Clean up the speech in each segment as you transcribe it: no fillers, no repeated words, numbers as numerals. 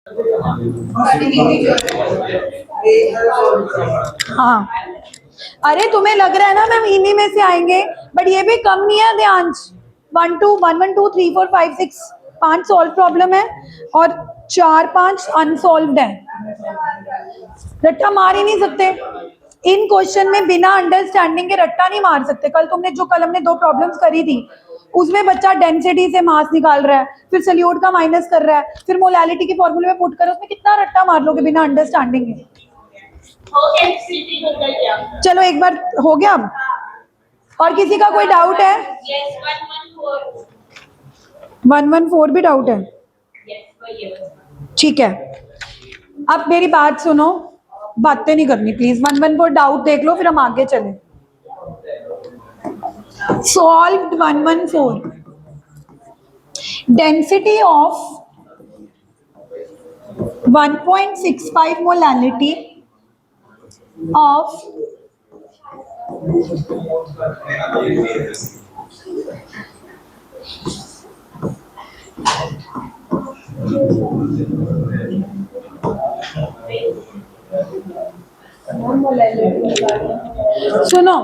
हाँ, अरे तुम्हें लग रहा है ना मैम इन्हीं में से आएंगे, बट ये भी कम नहीं है ध्यांश। 1 2 1 1 2 3 4 5 6 5 सॉल्व प्रॉब्लम है और 4 5 अनसॉल्व्ड है। रट्टा मार ही नहीं सकते इन क्वेश्चन में, बिना अंडरस्टैंडिंग के रट्टा नहीं मार सकते। कल हमने 2 प्रॉब्लम्स करी थी, उसमें बच्चा डेंसिटी से मास निकाल रहा है, फिर सल्यूट का माइनस कर रहा है, फिर मोलालिटी के फॉर्मूले में पुट कर, उसमें कितना रट्टा मार लोगे बिना अंडरस्टैंडिंग के। चलो एक बार हो गया अब, और किसी का कोई डाउट है? 114 भी डाउट है? ठीक है, अब मेरी बात सुनो, बातें नहीं करनी प्लीज। 114 डाउट देख लो फिर हम आगे चले। Solve 114। Density of 1.65 molality of सुनो,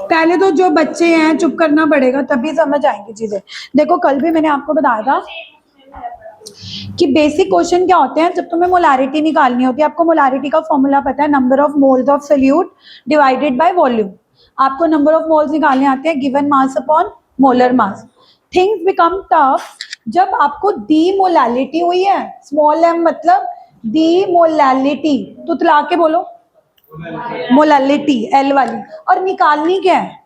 पहले तो जो बच्चे हैं चुप करना पड़ेगा तभी समझ आएंगी चीजें। देखो कल भी मैंने आपको बताया था कि बेसिक क्वेश्चन क्या होते हैं। जब तुम्हें मोलारिटी निकालनी होती है, आपको मोलारिटी का फॉर्मूला पता है, number of moles of solute divided by volume. आपको नंबर ऑफ मोल्स निकालने आते हैं गिवन मास अपॉन मोलर मास। थिंग्स बिकम टफ जब आपको डी मोलालिटी हुई है, स्मॉल एम मतलब डी मोलालिटी, तो तुतला के बोलो मोलालिटी एल वाली, और निकालनी क्या है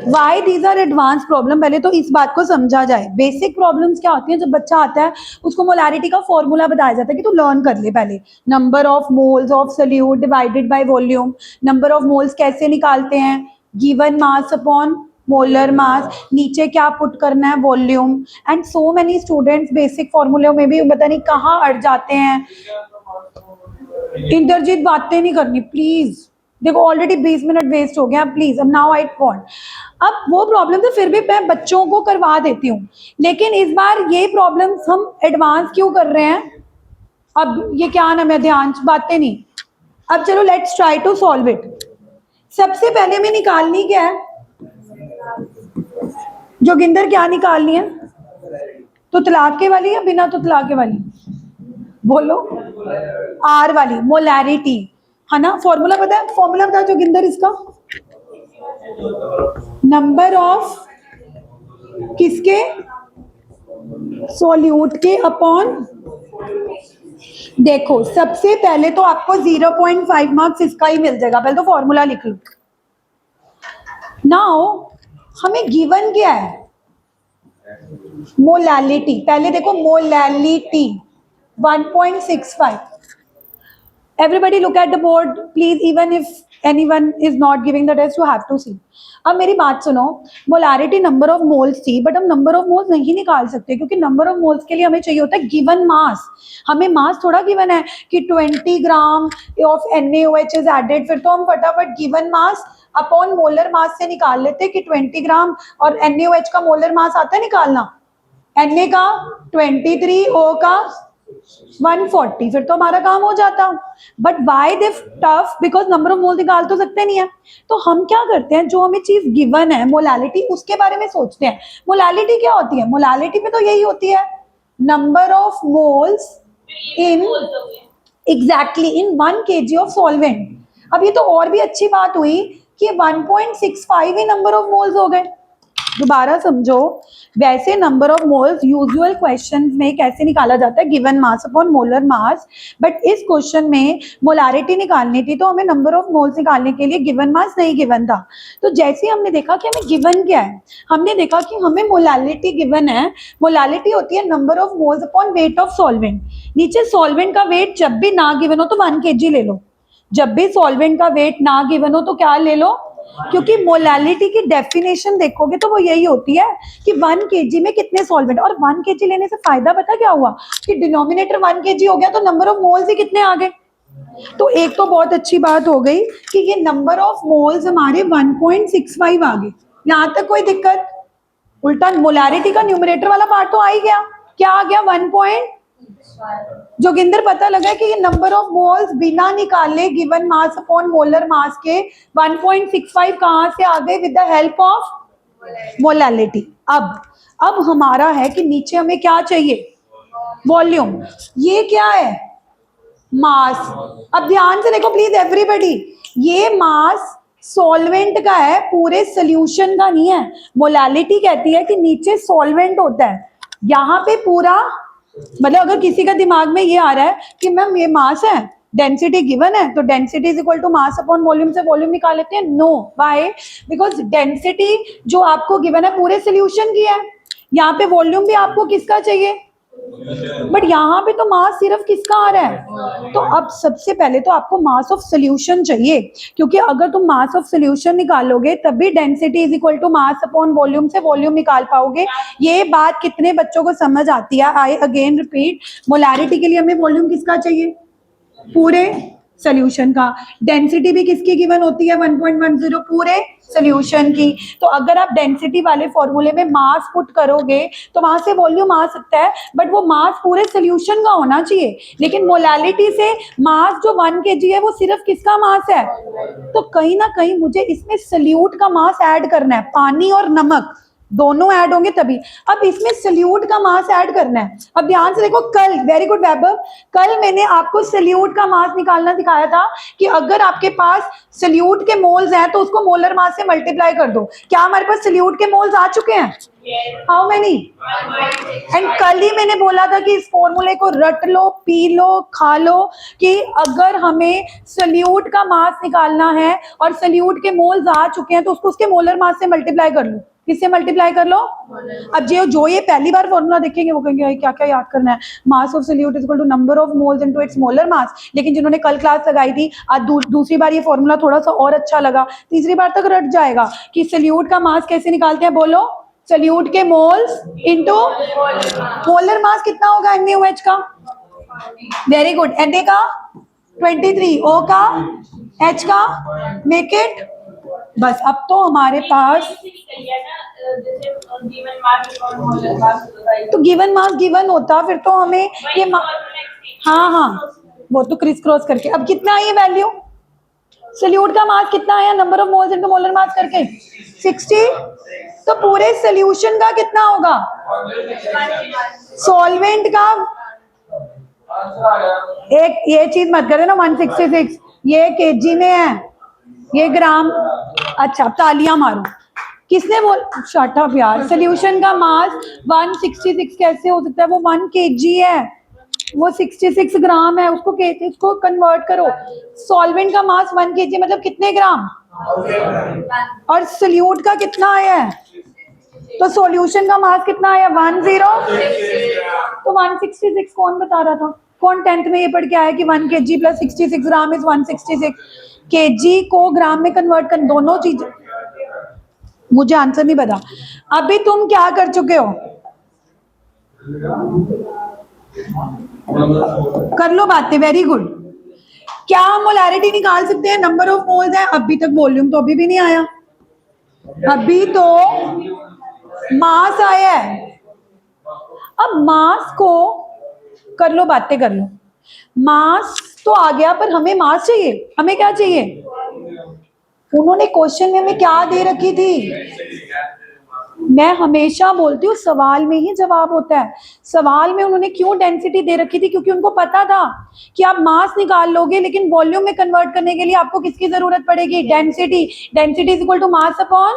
why. These are advance problem. पहले तो इस बात को समझा जाए, बेसिक प्रॉब्लम्स क्या होती हैं। जब बच्चा आता है उसको मोलारिटी का फॉर्मूला बताया जाता है कि तू लर्न कर ले पहले, number of moles of solute divided by volume. Number of moles कैसे निकालते हैं, गिवन मास अपॉन मोलर मास, नीचे क्या पुट करना है volume. And so many students basic फॉर्मूले में भी पता नहीं कहाँ अड़ जाते हैं। इंद्रजीत बातें नहीं करनी प्लीज, देखो ऑलरेडी 20 मिनट वेस्ट हो गया प्लीज। अब नाउ आई वांट, अब वो प्रॉब्लम तो फिर भी मैं बच्चों को करवा देती हूँ, लेकिन इस बार ये प्रॉब्लम्स हम एडवांस क्यों कर रहे हैं। अब ये क्या नाम है, ध्यान बातें नहीं। अब चलो let's try to solve it. सबसे पहले में निकालनी क्या है, जोगिंदर क्या निकालनी है, तुतलाके वाली या बिना तुतलाके वाली, बोलो आर वाली मोलैरिटी है ना। फॉर्मूला पता है, फॉर्मूला बता जोगिंदर इसका, नंबर ऑफ किसके, सॉल्यूट के अपॉन। देखो सबसे पहले तो आपको 0.5 मार्क्स इसका ही मिल जाएगा, पहले तो फॉर्मूला लिख लो। नाउ हमें गिवन क्या है, मोलैलिटी। पहले देखो molality 1.65। Everybody look at the board please, even if anyone is not giving the test you have to see। अब मेरी बात सुनो, मोलारिटी नंबर ऑफ मोल्स थी, बट हम नंबर ऑफ मोल्स नहीं निकाल सकते क्योंकि नंबर ऑफ मोल्स के लिए हमें चाहिए होता है गिवन मास। हमें मास थोड़ा गिवन है कि 20 gram of NaOH is added, फिर तो हम फटाफट given mass upon molar mass से निकाल लेते कि 20 ग्राम और NaOH का मोलर मास आता है निकालना, Na का 23, O का 140, फिर तो हमारा काम हो जाता। But why this tough, because number of mole निकाल तो सकते नहीं है। तो हम क्या करते हैं, जो हमें चीज गिवन है मोलालिटी, उसके बारे में सोचते हैं। मोलालिटी क्या होती है, मोलालिटी में तो यही होती है number of moles in exactly in 1 kg of solvent. अब ये तो और भी अच्छी बात हुई कि 1.65 ही नंबर ऑफ मोल्स हो गए। दोबारा समझो, वैसे number of moles usual questions में कैसे निकाला जाता है, given mass upon molar mass, but इस क्वेश्चन में मोलारिटी निकालनी थी तो हमें नंबर ऑफ मोल्स निकालने के लिए गिवन मास नहीं गिवन था। तो जैसे ही हमने देखा कि हमें गिवन क्या है, हमने देखा कि हमें मोलालिटी गिवन है। मोलालिटी होती है number of moles upon weight of solvent. नीचे सॉल्वेंट का वेट जब भी ना गिवन हो तो 1 kg ले लो, जब भी सॉल्वेंट का वेट ना गिवन हो तो क्या ले लो, क्योंकि मोलालिटी की डेफिनेशन देखोगे तो वो यही होती है कि 1 kg में कितने सॉल्वेंट। और 1 kg लेने से फायदा पता क्या हुआ कि डिनोमिनेटर 1 kg हो गया तो नंबर ऑफ मोल्स ही कितने आ गए। तो एक तो बहुत अच्छी बात हो गई कि ये नंबर ऑफ मोल्स हमारे 1.65 आ गए। यहां तक कोई दिक्कत? उल्टा मोलैरिटी का न्यूमरेटर वाला पार्ट तो आ ही गया। क्या आ गया? 1 पॉइंट। जोगिंदर पता लगा कि ये नंबर ऑफ मोल्स बिना निकाले गिवन मास अपॉन मोलर मास के 1.65 कहां से आ गए? With the help of molality. अब हमारा है कि नीचे हमें क्या चाहिए? वॉल्यूम। ये क्या है? मास। अब ध्यान से देखो प्लीज एवरीबॉडी, ये मास सॉल्वेंट का है, पूरे सोल्यूशन का नहीं है। मोलैलिटी कहती है कि नीचे सॉल्वेंट होता है, यहाँ पे पूरा, मतलब अगर किसी का दिमाग में ये आ रहा है कि मैम ये मास है, डेंसिटी गिवन है, तो density is equal to mass upon volume से वॉल्यूम निकाल लेते हैं। No, why? बिकॉज डेंसिटी जो आपको गिवन है पूरे सोल्यूशन की है, यहाँ पे वॉल्यूम भी आपको किसका चाहिए? बट यहाँ पे तो मास सिर्फ किसका आ रहा है? तो अब सबसे पहले तो आपको मास ऑफ सोल्यूशन चाहिए, क्योंकि अगर तुम मास ऑफ सोल्यूशन निकालोगे तभी density is equal to mass upon volume से वॉल्यूम निकाल पाओगे। ये बात कितने बच्चों को समझ आती है? आई अगेन रिपीट, मोलैरिटी के लिए हमें वॉल्यूम किसका चाहिए? पूरे सोल्यूशन का। डेंसिटी भी किसकी गिवन होती है? 1.10 पूरे सोल्यूशन की। तो अगर आप डेंसिटी वाले फॉर्मूले में मास पुट करोगे तो वहां से वॉल्यूम आ सकता है, बट वो मास पूरे सोल्यूशन का होना चाहिए। लेकिन मोलैलिटी से मास जो 1 kg है वो सिर्फ किसका मास है? तो कहीं ना कहीं मुझे इसमें सल्यूट का मास ऐड करना है, पानी और नमक दोनों ऐड होंगे तभी। अब इसमें सल्यूट का मास ऐड करना है। अब ध्यान से देखो, कल, वेरी गुड वैभव, कल मैंने आपको सल्यूट का मास निकालना सिखाया था कि अगर आपके पास सल्यूट के मोल्स हैं तो उसको मोलर मास से मल्टीप्लाई कर दो। क्या हमारे पास सल्यूट के मोल्स आ चुके हैं? How many? एंड कल ही मैंने बोला था कि इस फॉर्मूले को रट लो, पी लो, खा लो, कि अगर हमें सल्यूट का मास निकालना है और सल्यूट के मोल्स आ चुके हैं तो उसको उसके मोलर मास से मल्टीप्लाई कर लो। किससे मल्टीप्लाई कर लो? अब जो ये पहली बार फॉर्मूला देखेंगे वो कहेंगे क्या क्या याद करना है, mass of solute is equal to number of moles into its molar mass. लेकिन जिन्होंने कल क्लास लगाई थी, आज दूसरी बार ये फॉर्मूला थोड़ा सा और अच्छा लगा, तीसरी बार तक रट जाएगा कि सॉल्यूट का मास कैसे निकालते हैं। बोलो, सॉल्यूट के मोल्स इनटू मोलर मास कितना होगा NaOH का? Very good. Na का 23, O का, H का, मेक इट। बस अब तो हमारे पास, तो गिवन मास गिवन होता फिर तो हमें ये हाँ हाँ वो तो क्रिस क्रॉस करके। अब कितना है ये वैल्यू? सल्यूट का मास कितना आया number of moles into molar mass करके? 60। तो पूरे सॉल्यूशन का कितना होगा? सॉल्वेंट का एक, ये चीज मत कर देना 166, ये केजी में है, ये ग्राम। अच्छा तालियां मारो, किसने बोल, शट अप यार। सॉल्यूशन का मास 166 कैसे हो सकता है? वो 1 kg है, वो 66 ग्राम है, उसको कन्वर्ट करो। सॉल्वेंट का मास 1 kg मतलब कितने ग्राम? और सॉल्यूट का कितना आया है? तो सॉल्यूशन का मास कितना आया? 10। तो 166 कौन बता रहा था? कौन 10th में ये पढ़ के आया कि 1 kg plus 66 gram is 166? kg को ग्राम में कन्वर्ट कर, दोनों चीज, मुझे आंसर नहीं पता। अभी तुम क्या कर चुके हो? कर लो बातें, वेरी गुड। क्या हम मोलैरिटी निकाल सकते हैं? नंबर ऑफ मोल्स है, अभी तक वॉल्यूम तो अभी भी नहीं आया, अभी तो मास आया है। अब मास को कर लो, बातें कर लो। मास तो आ गया, पर हमें मास चाहिए। हमें क्या चाहिए? उन्होंने क्वेश्चन में हमें क्या दे रखी थी? मैं हमेशा बोलती हूँ सवाल में ही जवाब होता है। सवाल में उन्होंने क्यों डेंसिटी दे रखी थी? क्योंकि उनको पता था कि आप मास निकाल लोगे, लेकिन वॉल्यूम में कन्वर्ट करने के लिए आपको किसकी जरूरत पड़ेगी? Density. Density is equal to mass upon.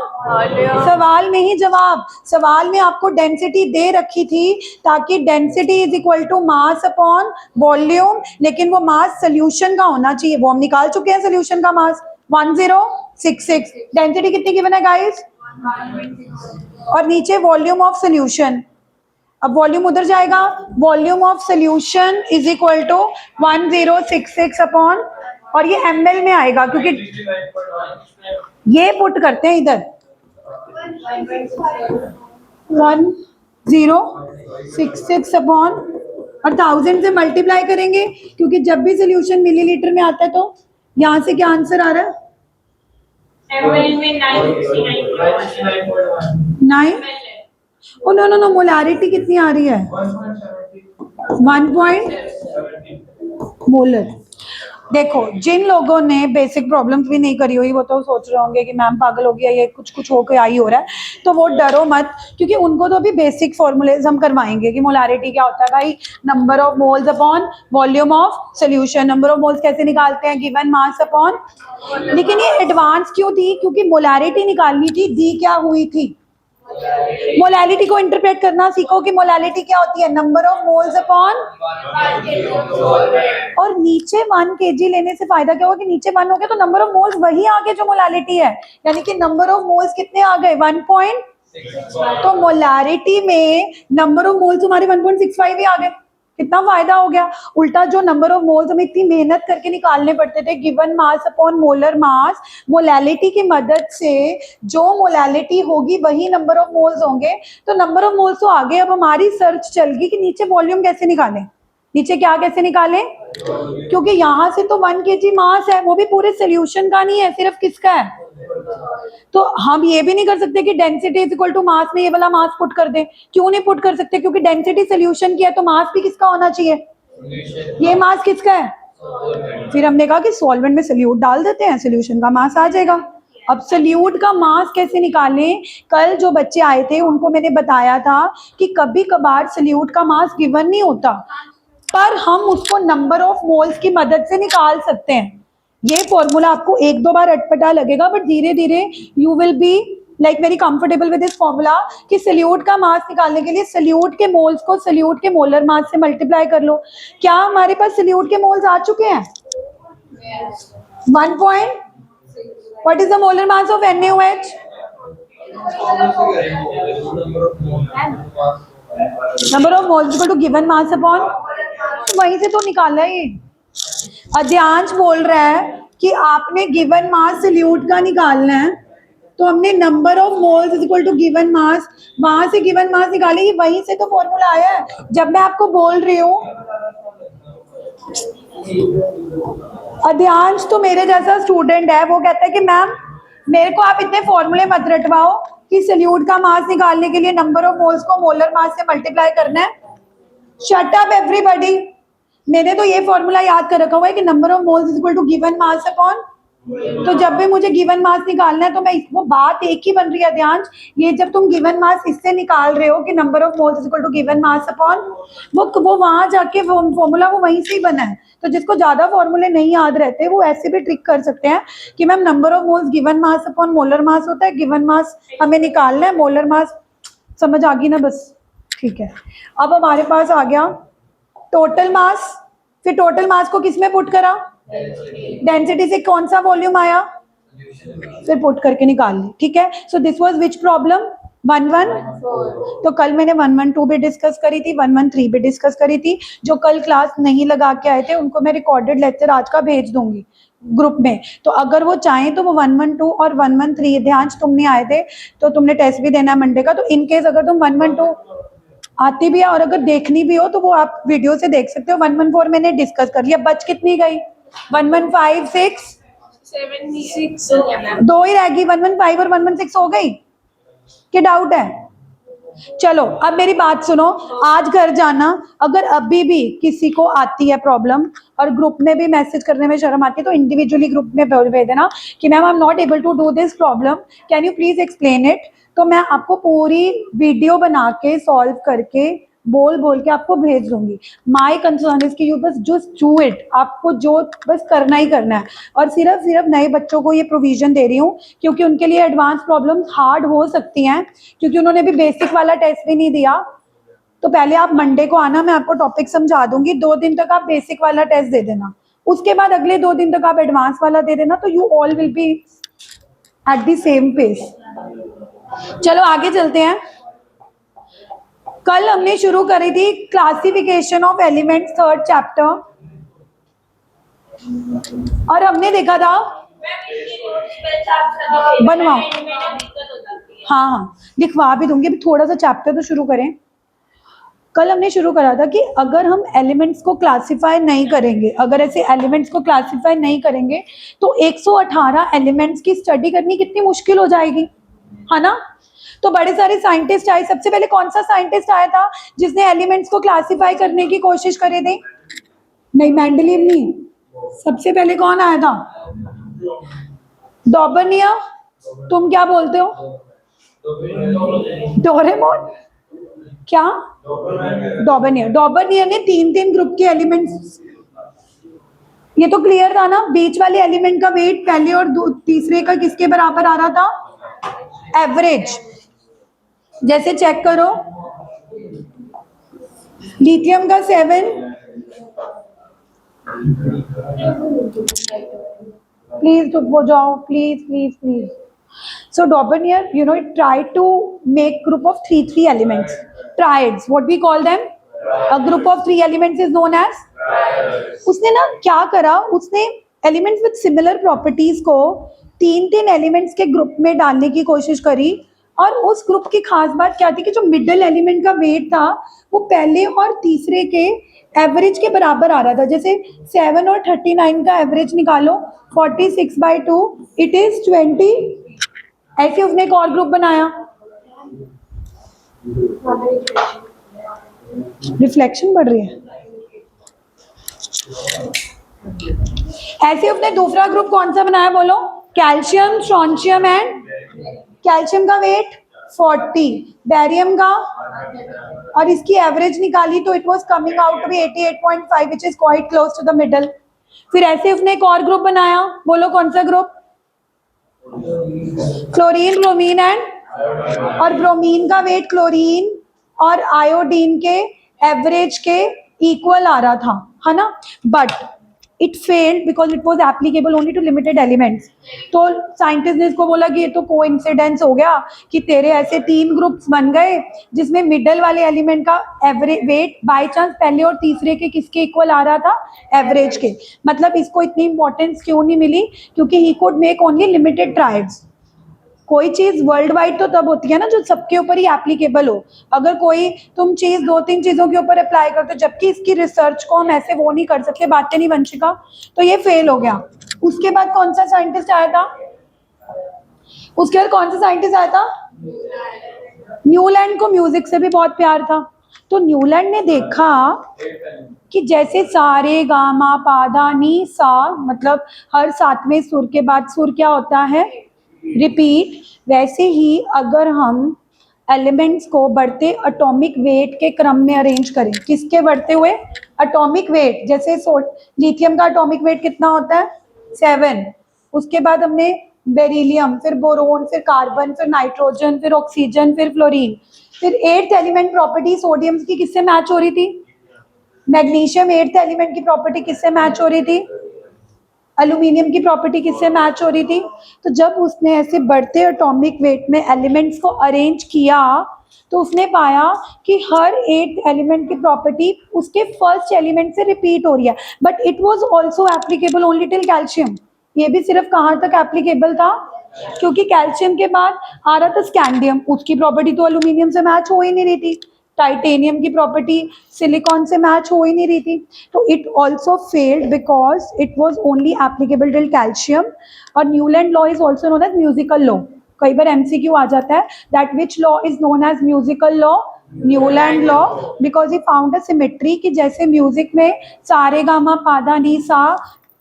सवाल में ही जवाब। सवाल में आपको डेंसिटी दे रखी थी ताकि density is equal to mass upon volume, लेकिन वो मास सोल्यूशन का होना चाहिए। वो हम निकाल चुके हैं सोल्यूशन का मास 1066। डेंसिटी कितनी गिवन है गाइस? और नीचे वॉल्यूम ऑफ सोल्यूशन। अब वॉल्यूम उधर जाएगा, volume of solution is equal to 1066 upon, और ये ml में आएगा क्योंकि ये पुट करते हैं इधर 1066 अपॉन, और 1000 से मल्टीप्लाई करेंगे क्योंकि जब भी सोल्यूशन मिलीलीटर में आता है तो यहां से क्या आंसर आ रहा है? ml में 969.1 9 oh no no no, molarity कितनी आ रही है? 1 मोलर। देखो, जिन लोगों ने बेसिक प्रॉब्लम्स भी नहीं करी हुई वो तो सोच रहे होंगे कि मैम पागल हो गया, ये कुछ कुछ होकर आई हो रहा है, तो वो डरो मत, क्योंकि उनको तो अभी बेसिक फॉर्मूलेज हम करवाएंगे कि मोलारिटी क्या होता है भाई, number of moles upon volume of solution, number of moles कैसे निकालते हैं, गिवन मास अपॉन। लेकिन ये एडवांस क्यों थी? क्योंकि मोलारिटी निकालनी थी, दी क्या हुई थी? मोलालिटी को इंटरप्रेट करना सीखो कि मोलालिटी क्या होती है, नंबर ऑफ मोल्स अपॉन। और नीचे 1 kg लेने से फायदा क्या होगा कि नीचे 1 हो गया तो नंबर ऑफ मोल्स वही आ गए जो मोलालिटी है, यानी कि नंबर ऑफ मोल्स कितने आ गए? 1 पॉइंट। तो मोलारिटी में नंबर ऑफ मोल्स तुम्हारे 1.65 ही आ गए, कितना फायदा हो गया। उल्टा जो नंबर ऑफ मोल्स हमें इतनी मेहनत करके निकालने पड़ते थे, गिवन मास अपॉन मोलर मास, मोलालिटी की मदद से जो मोलालिटी होगी वही नंबर ऑफ मोल्स होंगे, तो नंबर ऑफ मोल्स तो आगे। अब हमारी सर्च चल गई कि नीचे वॉल्यूम कैसे निकालें, नीचे क्या कैसे निकालें, क्योंकि यहां से तो 1 kg मास है, वो भी पूरे सोल्यूशन का नहीं है, सिर्फ किसका है। तो हम ये भी नहीं कर सकते कि density is equal to mass में ये वाला मास पुट कर दें। क्यों नहीं पुट कर सकते? क्योंकि डेंसिटी सोल्यूशन की है तो मास भी किसका होना चाहिए? ये मास किसका है? फिर हमने कहा कि सॉल्वेंट में सोल्यूट डाल देते हैं, सोल्यूशन का मास आ जाएगा। अब सोल्यूट का मास कैसे निकालें? कल जो बच्चे आए थे उनको मैंने बताया था कि कभी कभार सोल्यूट का मास गिवन नहीं होता, पर हम उसको नंबर ऑफ मोल्स की मदद से निकाल सकते हैं। ये फॉर्मूला आपको 1-2 बार अटपटा लगेगा, बट धीरे धीरे you will be like very comfortable with this formula कि सोल्यूट का मास निकालने के लिए सोल्यूट के मोल्स को सोल्यूट के मोलर मास से मल्टीप्लाई कर लो। क्या हमारे पास सोल्यूट के मोल्स आ चुके हैं? 1 point. What is the molar mass of NaOH? Number of moles equal to given mass upon, वहीं से तो निकाला है। अध्यांश बोल रहा है कि आपने गिवन मास सोल्यूट का निकालना है, तो हमने number of moles is equal to given mass, वहां से गिवन मास निकाले, ये वहीं से तो फॉर्मूला आया है। जब मैं आपको बोल रही हूँ, अध्यांश तो मेरे जैसा स्टूडेंट है, वो कहता है कि मैम मेरे को आप इतने फॉर्मूले मत रटवाओ कि सोल्यूट का मास निकालने के लिए नंबर ऑफ मोल्स को मोलर मास से मल्टीप्लाई करना है। शट अप एवरीबॉडी, मैंने तो ये फॉर्मूला याद कर रखा हुआ है कि number of moles is equal to given mass upon. तो जब भी मुझे गिवन मास निकालना है तो मैं वो बात एक ही बन रही है ध्यान, ये जब तुम गिवन मास इससे निकाल रहे हो कि number of moles is equal to given mass upon, वो वहां जाके फॉर्मूला वो वहीं से ही बना है। तो जिसको ज्यादा फॉर्मूले नहीं याद रहते वो ऐसे भी ट्रिक कर सकते हैं कि ma'am number of moles given mass upon molar मास होता है, गिवन मास हमें निकालना है, मोलर मास समझ आ गई ना? बस ठीक है। अब हमारे पास आ गया टोटल मास, फिर टोटल मास को किसमें पुट करा? डेंसिटी से कौन सा वॉल्यूम आया, फिर पुट करके निकाल ली। ठीक है, so this was which problem? 114। तो कल मैंने 112 भी डिस्कस करी थी, 113 भी डिस्कस करी थी। जो कल क्लास नहीं लगा के आए थे उनको मैं रिकॉर्डेड लेक्चर आज का भेज दूंगी ग्रुप में, तो अगर वो चाहें तो वो 112 और 113, ध्यान तुम नहीं आए थे तो तुमने टेस्ट भी देना है मंडे का, तो इनकेस अगर तुम 112 आती भी है और अगर देखनी भी हो तो वो आप वीडियो से देख सकते हो। 114 मैंने डिस्कस कर लिया, बच कितनी गई? 115 6 76 दो ही रह गई, 115 और 116 हो गई कि डाउट है? चलो अब मेरी बात सुनो, आज घर जाना, अगर अभी भी किसी को आती है प्रॉब्लम और ग्रुप में भी मैसेज करने में शर्म आती है तो इंडिविजुअली ग्रुप में भेज देना कि ma'am I am not able to do this problem, can you please explain it. तो मैं आपको पूरी वीडियो बना के सॉल्व करके बोल बोल के आपको भेज दूंगी। माई कंसर्न इज कि यू बस जस्ट डू इट, आपको जो बस करना ही करना है। और सिर्फ सिर्फ नए बच्चों को ये प्रोविजन दे रही हूँ क्योंकि उनके लिए एडवांस प्रॉब्लम्स हार्ड हो सकती हैं, क्योंकि उन्होंने भी बेसिक वाला टेस्ट भी नहीं दिया। तो पहले आप मंडे को आना, मैं आपको टॉपिक समझा दूंगी, 2 दिन तक आप बेसिक वाला टेस्ट दे देना, उसके बाद अगले 2 दिन तक आप एडवांस वाला दे देना, तो you all will be at the same pace. चलो आगे चलते हैं। कल हमने शुरू करी थी classification of elements, 3rd chapter, और हमने देखा था बनवाओ, हाँ हाँ लिखवा भी दूंगी, अभी थोड़ा सा चैप्टर तो शुरू करें। कल हमने शुरू करा था कि अगर हम एलिमेंट्स को क्लासिफाई नहीं करेंगे, अगर ऐसे एलिमेंट्स को क्लासिफाई नहीं करेंगे तो 118 एलिमेंट्स की स्टडी करनी कितनी मुश्किल हो जाएगी, है ना। तो बड़े सारे साइंटिस्ट आए। सबसे पहले कौन सा साइंटिस्ट आया था जिसने एलिमेंट्स को क्लासिफाई करने की कोशिश करी थी? नहीं, मेंडलीव नहीं। सबसे पहले कौन आया था? डॉबर्नियर। तुम क्या बोलते हो? डोरेमोन? क्या? डॉबर्नियर। डॉबर्नियर ने तीन तीन ग्रुप के एलिमेंट्स, ये तो क्लियर था ना। बीच वाले एलिमेंट का वेट पहले और तीसरे का किसके बराबर आ रहा था? एवरेज। जैसे चेक करो, लिथियम का 7, प्लीज चुप हो जाओ, please please please. So Daubeney, you know, it tried to make group of three elements, triads. What we call them? A group of 3 elements is known as. उसने ना क्या करा, उसने एलिमेंट्स विद सिमिलर प्रॉपर्टीज को तीन तीन elements के group में डालने की कोशिश करी। और उस ग्रुप की खास बात क्या थी कि जो मिडिल एलिमेंट का वेट था वो पहले और तीसरे के एवरेज के बराबर आ रहा था। जैसे 7 और 39 का एवरेज निकालो, 46/2 इट इज 20। ऐसे उसने एक और ग्रुप बनाया। रिफ्लेक्शन बढ़ रही है। ऐसे उसने दूसरा ग्रुप कौन सा बनाया बोलो? Calcium, strontium and. कैल्शियम का वेट 40, बैरियम का, और इसकी एवरेज निकाली तो it was coming out to be 88.5 which is quite close to the middle. फिर ऐसे उसने एक और ग्रुप बनाया, बोलो कौन सा ग्रुप? Chlorine, bromine and. और ब्रोमीन का वेट क्लोरीन और आयोडीन के एवरेज के इक्वल आ रहा था, है ना। But it failed because it was applicable only to limited elements. तो साइंटिस्ट ने इसको बोला कि ये तो कोइंसिडेंस हो गया कि तेरे ऐसे 3 ग्रुप्स बन गए जिसमें मिडल वाले एलिमेंट का एवरेज वेट बाय चांस पहले और तीसरे के किसके इक्वल आ रहा था? एवरेज के। मतलब इसको इतनी इंपॉर्टेंस क्यों नहीं मिली? क्योंकि he could make only limited triads. कोई चीज वर्ल्ड वाइड तो तब होती है ना जो सबके ऊपर ही एप्लीकेबल हो। अगर कोई तुम चीज 2-3 चीजों के ऊपर अप्लाई करते हो, जबकि इसकी रिसर्च को हम ऐसे वो नहीं कर सकते, बातें नहीं वंशिका, तो ये फेल हो गया। उसके बाद कौन सा साइंटिस्ट आया था? उसके बाद कौन सा साइंटिस्ट आया था? न्यूलैंड को म्यूजिक से भी बहुत प्यार था। तो न्यूलैंड ने देखा कि जैसे सारे गामा पाधा नी सा, मतलब हर 7वें सुर के बाद सुर क्या होता है? रिपीट। वैसे ही अगर हम एलिमेंट्स को बढ़ते एटॉमिक वेट के क्रम में अरेंज करें, किसके बढ़ते हुए? Atomic weight. जैसे लिथियम का एटॉमिक वेट कितना होता है? 7। उसके बाद हमने बेरिलियम, फिर बोरोन, फिर कार्बन, फिर नाइट्रोजन, फिर ऑक्सीजन, फिर फ्लोरीन। फिर 8th एलिमेंट प्रॉपर्टी सोडियम की किससे मैच हो रही थी? मैग्नीशियम 8th एलिमेंट की प्रॉपर्टी किससे मैच हो रही थी? एल्यूमिनियम की प्रॉपर्टी किससे मैच हो रही थी? तो जब उसने ऐसे बढ़ते एटॉमिक वेट में एलिमेंट्स को अरेंज किया तो उसने पाया कि हर 8th एलिमेंट की प्रॉपर्टी उसके फर्स्ट एलिमेंट से रिपीट हो रही है। But it was also applicable only till calcium. ये भी सिर्फ कहाँ तक एप्लीकेबल था? क्योंकि कैल्शियम के बाद आ रहा था स्कैंडियम, उसकी प्रॉपर्टी तो एल्यूमिनियम से मैच हो ही नहीं रही थी। टाइटेनियम की प्रॉपर्टी सिलिकॉन से मैच हो ही नहीं रही थी। तो it also failed because it was only applicable till calcium. और Newland law is also known as musical law. कई बार एमसीक्यू आ जाता है, that which law is known as musical law? Newland law. Because he found a symmetry कि जैसे music में सारे गामा पाधा नी सा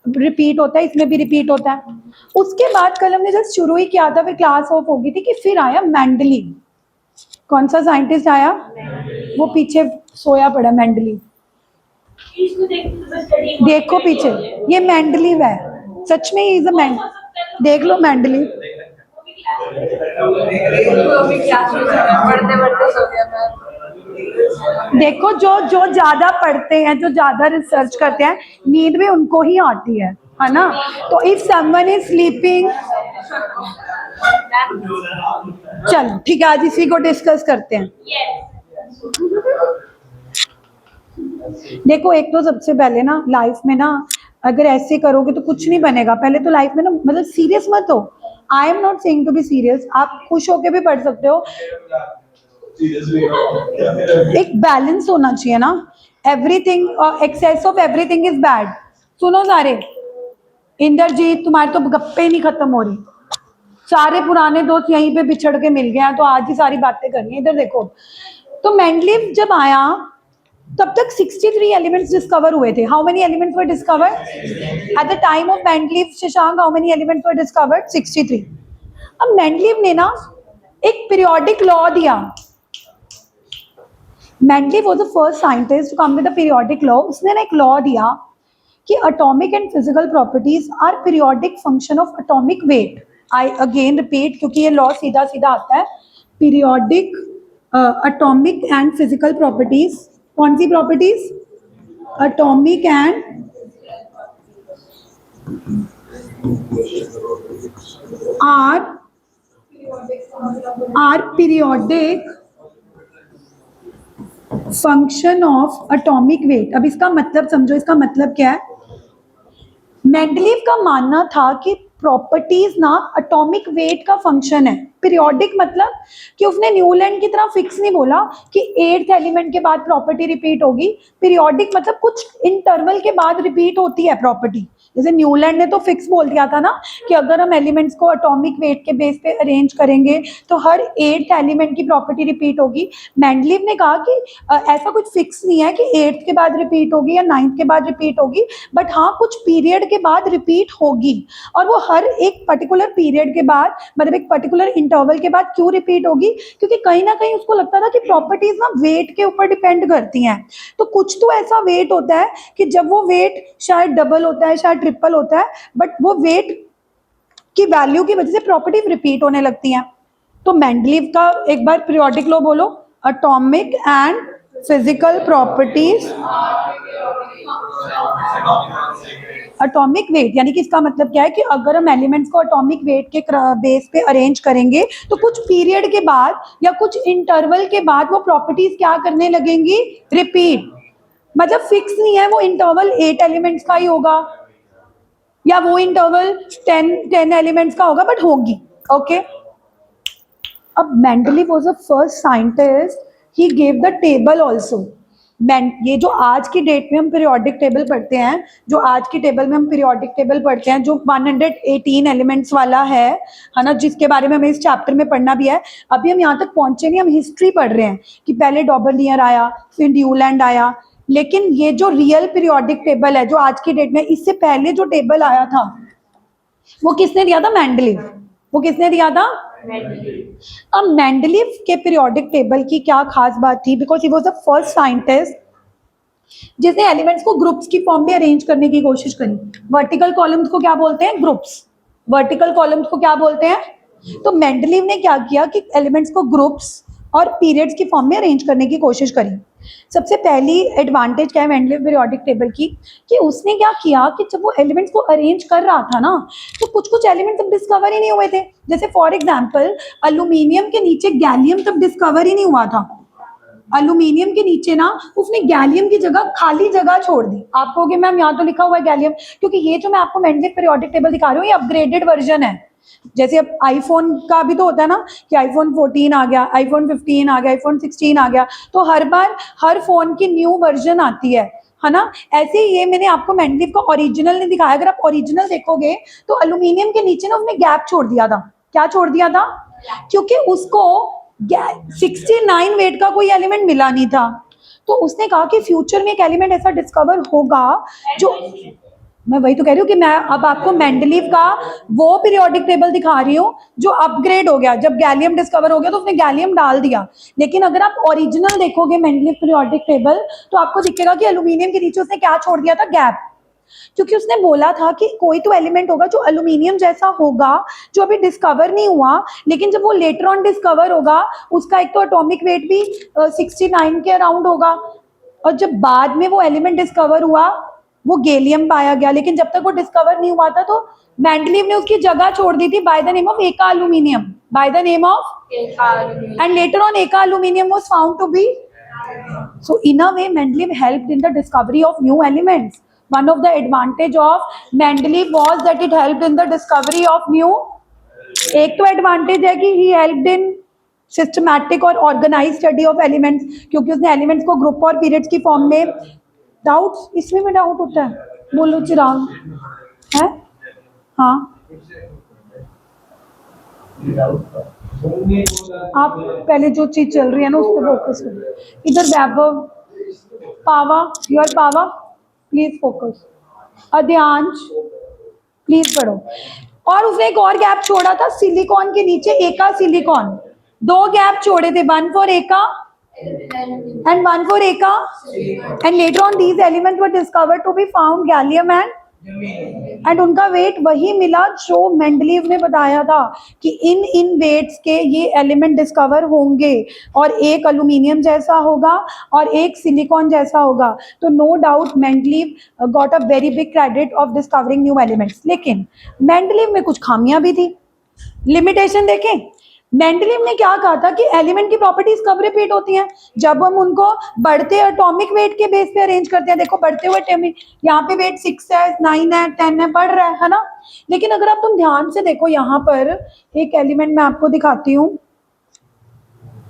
रिपीट होता है, इसमें भी रिपीट होता है। उसके बाद कल हमने जस्ट शुरू ही किया था, फिर क्लास ऑफ हो गई थी कि फिर आया मेंडलीव। कौन सा साइंटिस्ट आया? वो पीछे सोया पड़ा, मेंडलीव। देखो पीछे, ये मेंडलीव है, सच में इज अ देख लो मेंडलीव। देखो जो जो ज्यादा पढ़ते हैं, जो ज्यादा रिसर्च करते हैं, नींद भी उनको ही आती है ना। तो इफ समवन इज स्लीपिंग, चलो ठीक है, आज इसी को डिस्कस करते हैं। देखो एक तो सबसे पहले ना लाइफ में ना अगर ऐसे करोगे तो कुछ नहीं बनेगा। पहले तो लाइफ में ना मतलब सीरियस मत हो। I am not saying to be serious, आप खुश होके भी पढ़ सकते हो। एक बैलेंस होना चाहिए ना, everything excess of everything is bad. सुनो सारे, इंद्रजीत तुम्हारी तो गप्पे नहीं खत्म हो रही, सारे पुराने दोस्त यहीं पे बिछड़ के मिल गए हैं, तो आज ही सारी बातें करनी है। इधर देखो, तो मेंडलीव जब आया तब तक 63 एलिमेंट्स डिस्कवर हुए थे। How many elements were discovered at the time of Mendeleev? Shashank, how many elements were discovered? 63। अब मेंडलीव ने ना एक पीरियोडिक लॉ दिया। Mendeleev was the first scientist to come with a periodic law. उसने ना एक लॉ दिया कि atomic and physical properties are periodic function of atomic weight. I again repeat, क्योंकि ये लॉ सीधा सीधा आता है। Periodic atomic and physical properties, कौन सी properties? Atomic and are periodic function of atomic weight. अब इसका मतलब समझो, इसका मतलब क्या है? मेंडलीव का मानना था कि प्रॉपर्टीज ना एटॉमिक वेट का फंक्शन है। पीरियोडिक मतलब कि उसने न्यूलैंड की तरह फिक्स नहीं बोला कि 8th एलिमेंट के बाद प्रॉपर्टी रिपीट होगी। पीरियोडिक मतलब कुछ इंटरवल के बाद रिपीट होती है प्रॉपर्टी। जैसे न्यूलैंड ने तो फिक्स बोल दिया था ना कि अगर हम एलिमेंट्स को एटॉमिक वेट के बेस पे अरेंज करेंगे तो हर 8th एलिमेंट की प्रॉपर्टी रिपीट होगी। मेंडलीव ने कहा कि ऐसा कुछ फिक्स नहीं है कि 8th के बाद रिपीट होगी या 9th के बाद रिपीट होगी, बट हाँ कुछ पीरियड के बाद रिपीट होगी। और वो हर एक पर्टिकुलर पीरियड के बाद, मतलब एक पर्टिकुलर इंटरवल के बाद क्यों रिपीट होगी? क्योंकि कहीं ना कहीं उसको लगता था कि प्रॉपर्टीज ना वेट के ऊपर डिपेंड करती हैं। तो कुछ तो ऐसा वेट होता है कि जब वो वेट शायद डबल होता है, शायद ट्रिपल होता है, बट वो वेट की वैल्यू की वजह से प्रॉपर्टी रिपीट होने लगती हैं। तो मेंडलीव का एक बार पीरियोडिक लॉ बोलो, atomic and physical properties atomic wait, यानी कि इसका मतलब क्या है कि अगर हम एलिमेंट्स को एटॉमिक वेट के बेस पे अरेंज करेंगे तो कुछ पीरियड के बाद या कुछ इंटरवल के बाद वो प्रॉपर्टीज क्या करने लगेंगी? रिपीट। मतलब फिक्स नहीं है वो इंटरवल 8 एलिमेंट्स का ही होगा या वो इंटरवल 10 एलिमेंट्स का होगा, बट होगी। ओके, अब Mendeleev was the first scientist, he gave the table also. ये जो आज की डेट में हम पीरियोडिक टेबल पढ़ते हैं, जो आज की टेबल में हम पीरियोडिक टेबल पढ़ते हैं, जो 118 एलिमेंट्स वाला है ना, जिसके बारे में हमें इस चैप्टर में पढ़ना भी है। अभी हम यहाँ तक पहुंचे नहीं, हम हिस्ट्री पढ़ रहे हैं कि पहले डॉबर्नियर आया, फिर न्यूलैंड आया। लेकिन ये जो रियल पीरियोडिक टेबल है जो आज की डेट में, इससे पहले जो टेबल आया था वो किसने दिया था? मेंडलीव। वो किसने दिया था? अब मेंडलीव के पीरियोडिक टेबल की क्या खास बात थी? Because he was the first scientist जिसने एलिमेंट्स को ग्रुप्स की फॉर्म में अरेंज करने की कोशिश करी। वर्टिकल कॉलम्स को क्या बोलते हैं? ग्रुप्स। वर्टिकल कॉलम्स को क्या बोलते हैं? तो मेंडलीव ने क्या किया कि एलिमेंट्स को ग्रुप्स और पीरियड्स की फॉर्म में अरेंज करने की कोशिश करी। सबसे पहली एडवांटेज क्या है मेंडलीव पीरियोडिक टेबल की, कि उसने क्या किया कि जब वो एलिमेंट्स को अरेंज कर रहा था ना, तो कुछ कुछ एलिमेंट्स तब डिस्कवर ही नहीं हुए थे। जैसे फॉर एग्जांपल अल्यूमिनियम के नीचे गैलियम तब डिस्कवर ही नहीं हुआ था। अल्यूमिनियम के नीचे ना उसने गैलियम की जगह खाली जगह छोड़ दी। आप कहोगे मैम यहाँ तो लिखा हुआ है गैलियम, क्योंकि ये जो मैं आपको मेंडलीव पीरियोडिक टेबल दिखा रही हूँ ये अपग्रेडेड वर्जन है। जैसे अब आईफोन का भी तो होता है ना कि आईफोन 14 आ गया, आईफोन 15 आ गया, आईफोन 16 आ गया, तो हर बार हर फोन की न्यू वर्जन आती है ना। ऐसे ही ये मैंने आपको मेंडलीव का ओरिजिनल नहीं दिखाया। अगर आप ओरिजिनल देखोगे तो अल्यूमिनियम के नीचे ना उसने गैप छोड़ दिया था। क्या छोड़ दिया था? क्योंकि उसको 69 वेट का कोई एलिमेंट मिला नहीं था। तो उसने कहा कि फ्यूचर में एक एलिमेंट ऐसा डिस्कवर होगा जो, मैं वही तो कह रही हूँ कि मैं अब आपको मेंडलीव का वो पीरियोडिक टेबल दिखा रही हूँ जो अपग्रेड हो गया। जब गैलियम डिस्कवर हो गया तो उसने गैलियम डाल दिया। लेकिन अगर आप ओरिजिनल देखोगे मेंडलीव पीरियोडिक टेबल तो आपको दिखेगा कि एल्यूमिनियम के नीचे उसने क्या छोड़ दिया था? गैप। क्योंकि उसने बोला था कि कोई तो एलिमेंट होगा जो एल्यूमिनियम जैसा होगा, जो अभी डिस्कवर नहीं हुआ, लेकिन जब वो लेटर ऑन डिस्कवर होगा उसका एक तो एटॉमिक वेट भी 69 के अराउंड होगा। और जब बाद में वो एलिमेंट डिस्कवर हुआ वो गैलियम पाया गया, लेकिन जब तक वो डिस्कवर नहीं हुआ था तो मेंडलीव ने उसकी जगह छोड़ दी थी by the name of eka aluminium, by the name of and later on eka aluminium was found to be. So in a way Mendeleev helped in the discovery of new elements. One of the advantage of Mendeleev was that it helped in the discovery of new, एक तो advantage है कि he helped in systematic और organise study of elements, क्योंकि उसने elements को group और periods की फॉर्म में। डाउट्स, इसमें भी डाउट होता है, बोलो चिराग है। हाँ आप पहले जो चीज चल रही है ना उस पर फोकस करो। इधर Vaibhav, power, your power, please focus. Adhyansh please पढ़ो। और उसने एक और गैप छोड़ा था सिलिकॉन के नीचे, एका सिलिकॉन, 2 गैप छोड़े थे, 1 for एका and 1 for एका, and later on these elements were discovered to be found gallium and उनका वेट वही मिला जो मेंडलीव ने बताया था कि इन वेट्स के ये एलिमेंट डिस्कवर होंगे, और एक अल्यूमिनियम जैसा होगा और एक सिलिकॉन जैसा होगा। तो no doubt Mendeleev got a very big credit of discovering new elements. लेकिन मेंडलीव में कुछ खामियां भी थी, लिमिटेशन देखें। मेंडलीव ने क्या कहा था कि एलिमेंट की प्रॉपर्टीज कब रिपीट होती हैं, जब हम उनको बढ़ते एटॉमिक वेट के बेस पे अरेंज करते हैं। देखो बढ़ते हुए एटॉमिक, यहाँ पे वेट 6 है, 9 है, 10 है, बढ़ रहा है ना। लेकिन अगर आप तुम ध्यान से देखो, यहाँ पर एक एलिमेंट मैं आपको दिखाती हूँ,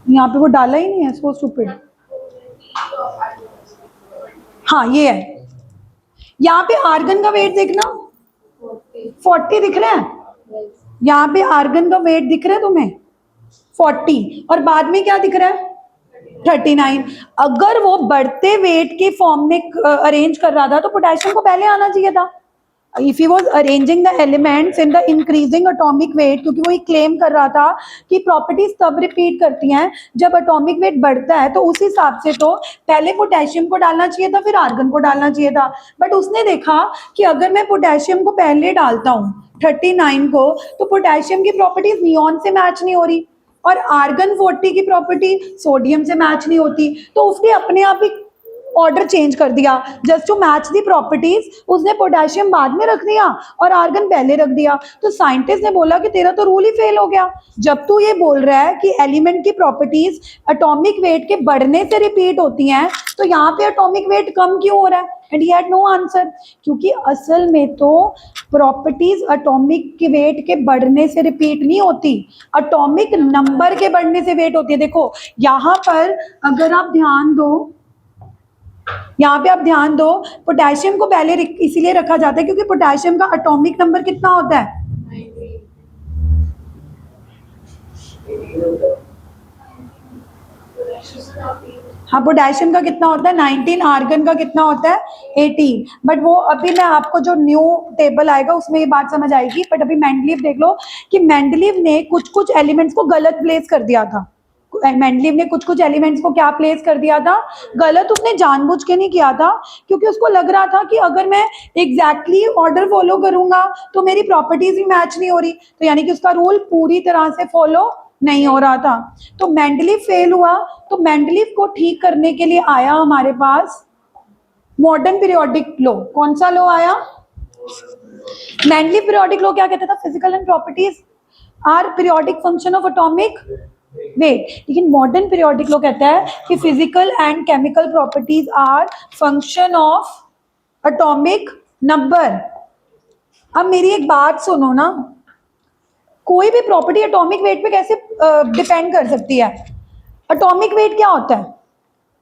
यहाँ पे वो डाला ही नहीं है, सो स्टूपिड। हाँ ये है, यहाँ पे आर्गन का वेट देखना 40 दिख रहा है, यहाँ पे आर्गन का वेट दिख रहा है तुम्हें 40, और बाद में क्या दिख रहा है 39। अगर वो बढ़ते वेट के फॉर्म में अरेंज कर रहा था तो पोटेशियम को पहले आना चाहिए था। If he was arranging the elements in the increasing atomic wait, क्योंकि वो क्लेम कर रहा था कि प्रॉपर्टीज तब रिपीट करती हैं जब अटोमिक वेट बढ़ता है, तो उस हिसाब से तो पहले पोटेशियम को डालना चाहिए था, फिर आर्गन को डालना चाहिए था। बट उसने देखा कि अगर मैं पोटेशियम को पहले डालता हूँ 39 को, तो पोटेशियम की प्रॉपर्टीज नियॉन से मैच नहीं हो रही, और आर्गन 40 की प्रॉपर्टी सोडियम से मैच नहीं होती। तो उसने अपने आप ही ऑर्डर चेंज कर दिया, just to match the properties. उसने पोटेशियम बाद में रख दिया और आर्गन पहले रख दिया। तो साइंटिस्ट ने बोला कि तेरा तो रूल ही फेल हो गया, जब तू ये बोल रहा है कि एलिमेंट की प्रॉपर्टीज एटॉमिक वेट के बढ़ने से रिपीट होती हैं, तो यहाँ पे एटॉमिक वेट कम क्यों हो रहा है? And he had no answer, क्योंकि असल में तो प्रॉपर्टीज एटॉमिक के वेट के बढ़ने से रिपीट नहीं होती, एटॉमिक नंबर के बढ़ने से वेट होती है। देखो यहाँ पर अगर आप ध्यान दो, यहाँ पे आप ध्यान दो, पोटेशियम को पहले इसीलिए रखा जाता है क्योंकि पोटेशियम का एटॉमिक नंबर कितना होता है? हाँ पोटेशियम का कितना होता है 19, आर्गन का कितना होता है 18। बट वो अभी मैं आपको जो न्यू टेबल आएगा उसमें ये बात समझ आएगी। बट अभी मेंडलीव देख लो कि मेंडलीव ने कुछ कुछ एलिमेंट्स को गलत प्लेस कर दिया था। मेंडलीव ने कुछ कुछ एलिमेंट्स को क्या प्लेस कर दिया था? गलत। उसने जानबूझ के नहीं किया था, क्योंकि उसको लग रहा था कि अगर मैं एग्जैक्टली ऑर्डर फॉलो करूंगा तो मेरी प्रॉपर्टीज भी मैच नहीं हो रही, तो यानी कि उसका रूल पूरी तरह से फॉलो नहीं हो रहा था। तो मेंडलीव फेल हुआ। तो मेंडलीव को ठीक करने के लिए आया हमारे पास मॉडर्न पीरियोडिक लॉ। कौन सा लॉ आया? मेंडलीव पीरियोडिक लॉ क्या कहता था? Physical and properties are periodic function of atomic weight. लेकिन मॉडर्न पीरियोडिक लॉ कहता है कि physical and chemical properties are function of atomic number. अब मेरी एक बात सुनो ना, कोई भी प्रॉपर्टी एटॉमिक वेट पे कैसे डिपेंड कर सकती है? एटॉमिक वेट क्या होता है?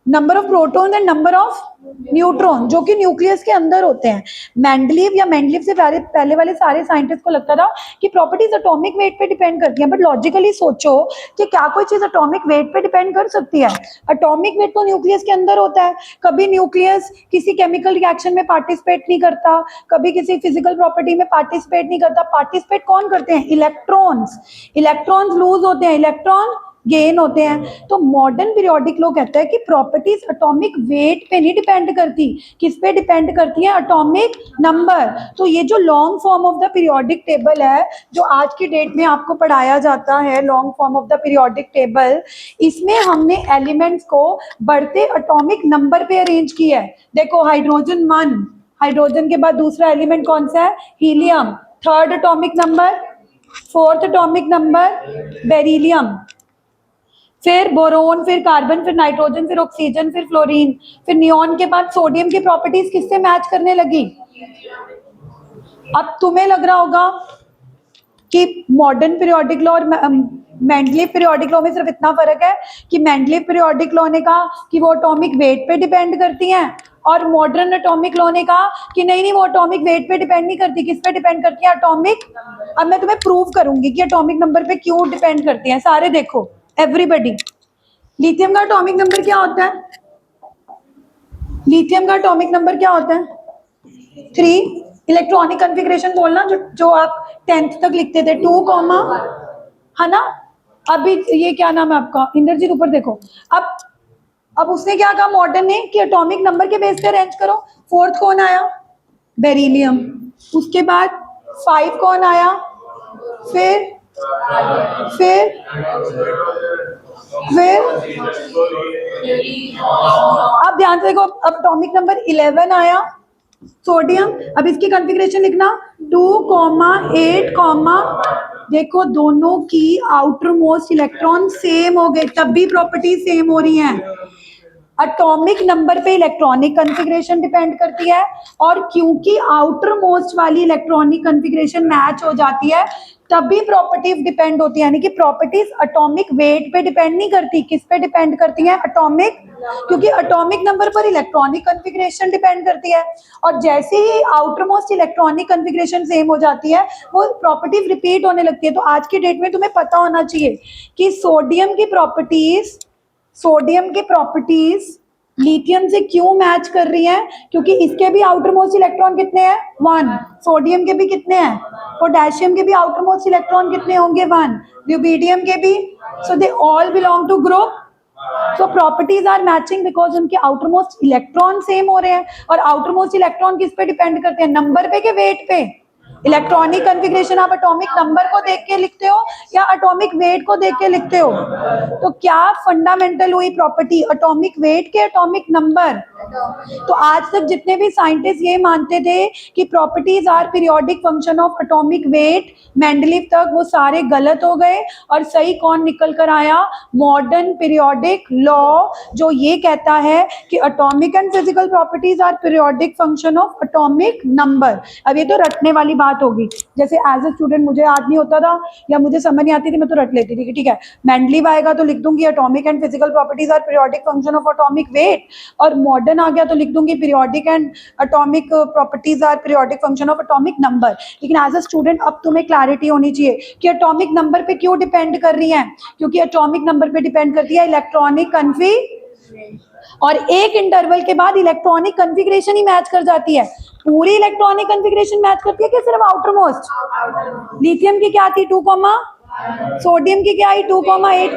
Number of proton and number of neutron, जो कि न्यूक्लियस के अंदर होते हैं। मेंडलीव या मेंडलीव से पहले वाले सारे साइंटिस्ट को लगता था कि प्रॉपर्टीज एटॉमिक वेट पे डिपेंड करती हैं। बट लॉजिकली सोचो कि क्या कोई चीज एटॉमिक वेट पे डिपेंड कर सकती है? एटॉमिक वेट तो न्यूक्लियस के अंदर होता है। कभी न्यूक्लियस किसी केमिकल रिएक्शन में पार्टिसिपेट नहीं करता, कभी किसी फिजिकल प्रॉपर्टी में पार्टिसिपेट नहीं करता। पार्टिसिपेट कौन करते हैं? इलेक्ट्रॉन्स। इलेक्ट्रॉन्स लूज होते हैं, इलेक्ट्रॉन गेन होते हैं। तो मॉडर्न पीरियोडिक लॉ कहता है कि प्रॉपर्टीज एटॉमिक वेट पे नहीं डिपेंड करती। किस पे डिपेंड करती है? Atomic number. तो ये जो long form of the periodic table है, जो आज की डेट में आपको पढ़ाया जाता है, long form of the periodic table, इसमें हमने एलिमेंट्स को बढ़ते एटॉमिक नंबर पे अरेंज किया है। देखो हाइड्रोजन 1, हाइड्रोजन के बाद दूसरा एलिमेंट कौन सा है? Helium, third atomic number, fourth atomic number beryllium, फिर बोरोन, फिर कार्बन, फिर नाइट्रोजन, फिर ऑक्सीजन, फिर फ्लोरीन, फिर नियॉन के बाद सोडियम की प्रॉपर्टीज किससे मैच करने लगी? अब तुम्हें लग रहा होगा कि मॉडर्न पीरियोडिक लॉ और मेंडलीव पीरियोडिक लॉ में सिर्फ इतना फर्क है कि मेंडलीव पीरियोडिक लॉ ने कहा कि वो एटॉमिक वेट पे डिपेंड करती हैं, और मॉडर्न एटॉमिक लॉ ने कहा कि नहीं नहीं, वो एटॉमिक वेट पे डिपेंड नहीं करती, किस पे डिपेंड करती है? एटॉमिक। अब मैं तुम्हें प्रूव करूंगी कि एटॉमिक नंबर पे क्यों डिपेंड करती हैं। सारे देखो, एवरीबॉडी, लिथियम का एटॉमिक नंबर क्या होता है? लिथियम का एटॉमिक नंबर क्या होता है? 3। इलेक्ट्रॉनिक कॉन्फ़िगरेशन बोलना, जो आप 10th तक लिखते थे, 2 कॉमा, है ना? अभी ये क्या नाम है आपका, इंद्रजीत, ऊपर देखो। अब उसने क्या कहा मॉडर्न ने कि एटॉमिक नंबर के बेस पे अरेंज करो। 4th कौन आया? बेरिलियम। उसके बाद 5 कौन आया? फिर फिर फिर अब ध्यान से देखो, अब एटॉमिक नंबर 11 आया, सोडियम। अब इसकी कॉन्फ़िगरेशन लिखना, 2,8, देखो दोनों की आउटर मोस्ट इलेक्ट्रॉन सेम हो गए, तब भी प्रॉपर्टी सेम हो रही हैं। एटॉमिक नंबर पे इलेक्ट्रॉनिक कॉन्फ़िगरेशन डिपेंड करती है, और क्योंकि आउटर मोस्ट वाली इलेक्ट्रॉनिक कॉन्फ़िगरेशन मैच हो जाती है, तब भी प्रॉपर्टीज डिपेंड होती है। यानी कि प्रॉपर्टीज एटॉमिक वेट पे डिपेंड नहीं करती, किस पे डिपेंड करती हैं? एटॉमिक, क्योंकि एटॉमिक नंबर पर इलेक्ट्रॉनिक कॉन्फ़िगरेशन डिपेंड करती है, और जैसे ही outer most electronic configuration same हो जाती है, वो प्रॉपर्टीज रिपीट होने लगती है। तो आज की डेट में तुम्हें पता होना चाहिए कि सोडियम की प्रॉपर्टीज लिथियम से क्यों मैच कर रही हैं? क्योंकि इसके भी आउटर मोस्ट इलेक्ट्रॉन कितने हैं? 1। सोडियम के भी कितने हैं? पोटेशियम के भी आउटर मोस्ट इलेक्ट्रॉन कितने होंगे? 1। ल्यूबिडियम के भी। So they all belong to group, so properties are matching because उनके आउटर मोस्ट इलेक्ट्रॉन सेम हो रहे हैं। और आउटर मोस्ट इलेक्ट्रॉन किस पे डिपेंड करते हैं? नंबर पे के वेट पे? इलेक्ट्रॉनिक कॉन्फ़िगरेशन आप एटॉमिक नंबर को देख के लिखते हो या एटॉमिक वेट को देख के लिखते हो? तो क्या फंडामेंटल हुई प्रॉपर्टी? एटॉमिक वेट के एटॉमिक नंबर? तो आज तक जितने भी साइंटिस्ट ये मानते थे कि properties are periodic function of atomic weight, Mendeleev तक, वो सारे गलत हो गए। और सही कौन निकल कर आया? मॉडर्न पीरियोडिक लॉ, जो ये कहता है कि atomic and physical properties are periodic function of atomic number. अब ये तो रटने वाली बात होगी, जैसे एज ए स्टूडेंट मुझे याद नहीं होता था या मुझे समझ नहीं आती थी, मैं तो रट लेती थी कि ठीक है मेंडलीव आएगा तो लिख दूंगी atomic and physical properties are periodic function of atomic weight, और मॉडर्न आ गया तो लिख दूंगी periodic and atomic properties are periodic function of atomic number. लेकिन एज अ स्टूडेंट अब तुम्हें क्लैरिटी होनी चाहिए कि एटॉमिक नंबर पे क्यों डिपेंड कर रही है? क्योंकि एटॉमिक नंबर पे डिपेंड करती है इलेक्ट्रॉनिक कॉन्फ़िगरेशन, और एक इंटरवल के बाद इलेक्ट्रॉनिक कॉन्फ़िगरेशन ही मैच कर जाती है। पूरी इलेक्ट्रॉनिक कॉन्फ़िगरेशन मैच करती है कि सिर्फ आउटर मोस्ट? लिथियम की क्या थी? 2, सोडियम की क्या आई? 2,8,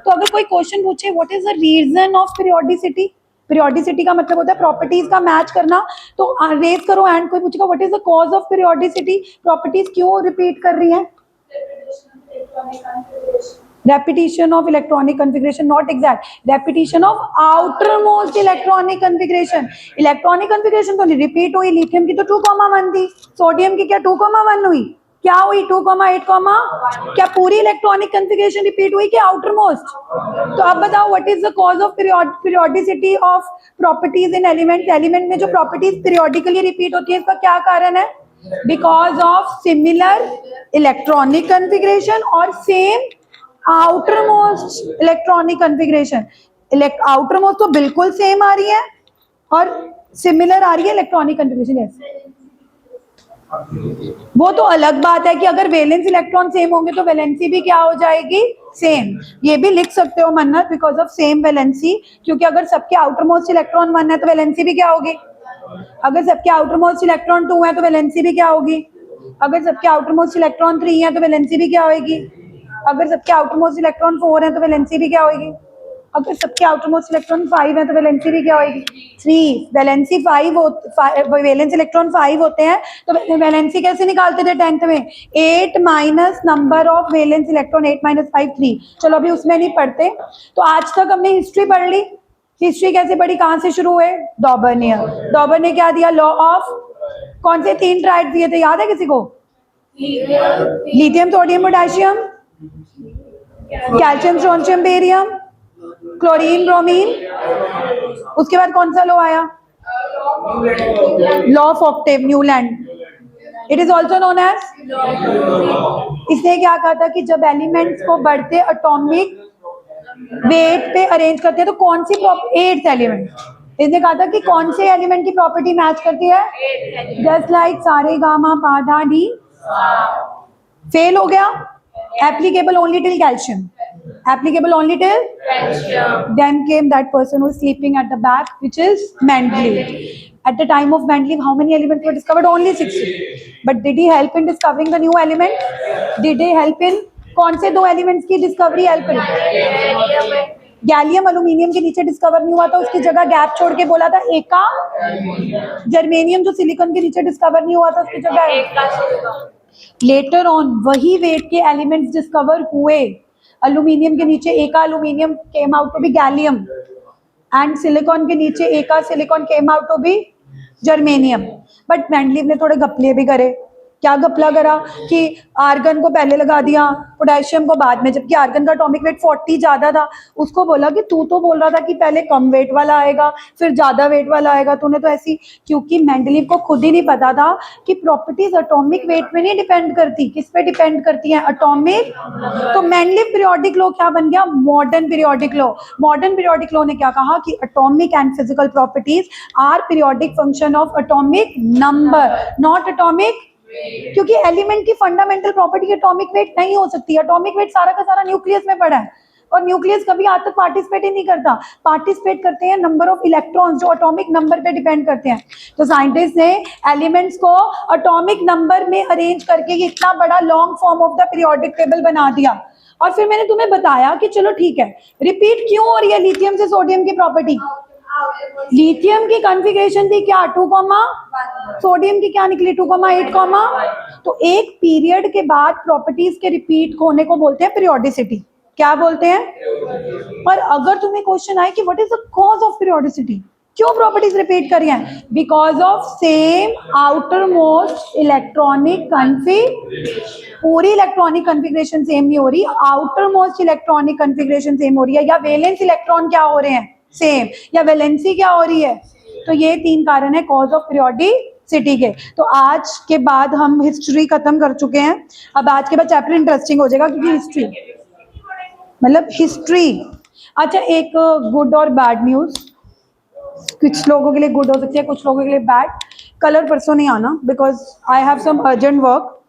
तो अगर कोई क्वेश्चन पूछे what is the reason of periodicity, periodicity का मतलब होता है प्रॉपर्टीज का मैच करना, तो रेज करो एंड कोई पूछेगा what is the cause of periodicity, properties क्यों रिपीट कर रही हैं? repetition of electronic configuration, not exact, repetition of outermost electronic configuration। Electronic configuration तो नहीं रिपीट हुई, लिथियम की तो 2,1 थी, सोडियम की क्या 2,1 हुई? क्या हुई? 2,8, क्या पूरी इलेक्ट्रॉनिक कॉन्फ़िगरेशन रिपीट हुई कि आउटर मोस्ट? तो अब बताओ what is the cause of periodicity of properties in element? Element में जो प्रॉपर्टीज पीरियोडिकली रिपीट होती है, इसका क्या कारण है? Because of similar electronic configuration और same outer most electronic configuration. Outer most तो बिल्कुल सेम आ रही है और सिमिलर आ रही है इलेक्ट्रॉनिक कॉन्फ़िगरेशन। यस, वो तो अलग बात है कि अगर वैलेंस इलेक्ट्रॉन सेम होंगे तो वैलेंसी भी क्या हो जाएगी? सेम। ये भी लिख सकते हो मन्नत, बिकॉज ऑफ सेम वैलेंसी, क्योंकि अगर सबके आउटर मोस्ट इलेक्ट्रॉन 1 है तो वैलेंसी भी क्या होगी? अगर सबके आउटर मोस्ट इलेक्ट्रॉन 2 है तो वैलेंसी भी क्या होगी? अगर सबके आउटर मोस्ट इलेक्ट्रॉन 3 है तो वैलेंसी भी क्या होगी? अगर सबके आउटर मोस्ट इलेक्ट्रॉन 4 है तो वैलेंसी भी क्या होगी? अगर सबके आउटर मोस्ट इलेक्ट्रॉन 5 है तो वैलेंसी भी क्या होगी? 3। वैलेंसी 5 वैलेंस इलेक्ट्रॉन 5 होते हैं, तो वैलेंसी कैसे निकालते थे 10th में? 8 minus number of valence electron, 8 minus 5 3। चलो अभी उसमें नहीं पढ़ते। तो आज तक हमने हिस्ट्री पढ़ ली। हिस्ट्री कैसे पढ़ी? कहां से शुरू हुए? डॉबर ने क्या दिया? लॉ ऑफ, कौन से 3 ट्राइड दिए थे, याद है किसी को? Lithium, sodium, potassium, calcium, strontium, barium, chlorine, bromine. उसके बाद कौन सा लॉ आया? Law of octave, Newland. It is also known as, इसने क्या कहा था कि जब एलिमेंट्स को बढ़ते एटॉमिक वेट पे अरेंज करते हैं तो कौन सी एट्थ एलिमेंट, इसने कहा था कि कौन से एलिमेंट की प्रॉपर्टी मैच करती है, जस्ट लाइक सारे गामा पाधा डी। फेल हो गया, applicable only till calcium, applicable only till calcium. Then came that person who was sleeping at the back, which is Mendeleev. At the time of Mendeleev, how many elements were discovered? Only 60. But did he help in discovering the new element? Did he help in कौन से दो elements की discovery help करी? Gallium aluminium के नीचे discover नहीं हुआ था, उसकी जगह गैप छोड़ के बोला था एका। जर्मेनियम जो सिलिकॉन के नीचे डिस्कवर नहीं हुआ था, उसकी जगह लेटर ऑन वही वेट के एलिमेंट्स डिस्कवर हुए। अल्यूमिनियम के नीचे eka aluminium came out to be gallium, and silicon के नीचे eka silicon came out to be germanium. But Mendeleev ने थोड़े घपले भी करे। क्या घपला करा कि आर्गन को पहले लगा दिया, पोटेशियम को बाद में, जबकि आर्गन का एटॉमिक वेट 40 ज्यादा था। उसको बोला कि तू तो बोल रहा था कि पहले कम वेट वाला आएगा फिर ज्यादा वेट वाला आएगा, तूने तो ऐसी, क्योंकि मेंडलीव को खुद ही नहीं पता था कि प्रॉपर्टीज एटॉमिक वेट में नहीं डिपेंड करती, किस पे डिपेंड करती है, एटॉमिक। तो मेंडलीव पीरियोडिक लॉ क्या बन गया, modern periodic law. Modern periodic law ने क्या कहा कि atomic and physical properties are periodic function of atomic number, not atomic, क्योंकि एलिमेंट की फंडामेंटल प्रॉपर्टी एटॉमिक वेट नहीं हो सकती। एटॉमिक वेट सारा का सारा न्यूक्लियस में पड़ा है, और न्यूक्लियस कभी आज तक पार्टिसिपेट ही नहीं करता। पार्टिसिपेट करते हैं नंबर ऑफ इलेक्ट्रॉन्स जो एटॉमिक नंबर पे डिपेंड करते हैं। तो साइंटिस्ट ने एलिमेंट्स को एटॉमिक नंबर में अरेंज करके ये इतना बड़ा long form of the periodic table बना दिया। और फिर मैंने तुम्हें बताया कि चलो ठीक है, रिपीट क्यों हो रही है लिथियम से सोडियम की प्रॉपर्टी। लिथियम की कॉन्फ़िगरेशन थी क्या 2, सोडियम की क्या निकली 2,8, तो एक पीरियड के बाद प्रॉपर्टीज के रिपीट होने को बोलते हैं पीरियोडिसिटी। क्या बोलते हैं? पर अगर तुम्हें क्वेश्चन आए कि what is the cause of periodicity, क्यों प्रॉपर्टीज रिपीट करी हैं, because of same outer most electronic configuration. पूरी इलेक्ट्रॉनिक कॉन्फ़िगरेशन सेम नहीं हो रही, outer most electronic configuration same हो रही है, या वैलेंस इलेक्ट्रॉन क्या हो रहे हैं सेम, या वैलेंसी क्या हो रही है। तो ये 3 कारण है कॉज ऑफ पीरियोडिसिटी के। तो आज के बाद हम हिस्ट्री खत्म कर चुके हैं। अब आज के बाद चैप्टर इंटरेस्टिंग हो जाएगा, क्योंकि हिस्ट्री मतलब हिस्ट्री। अच्छा, एक गुड और बैड न्यूज, कुछ लोगों के लिए गुड हो सकती है, कुछ लोगों के लिए बैड। कलर परसों नहीं आना, because I have some urgent work.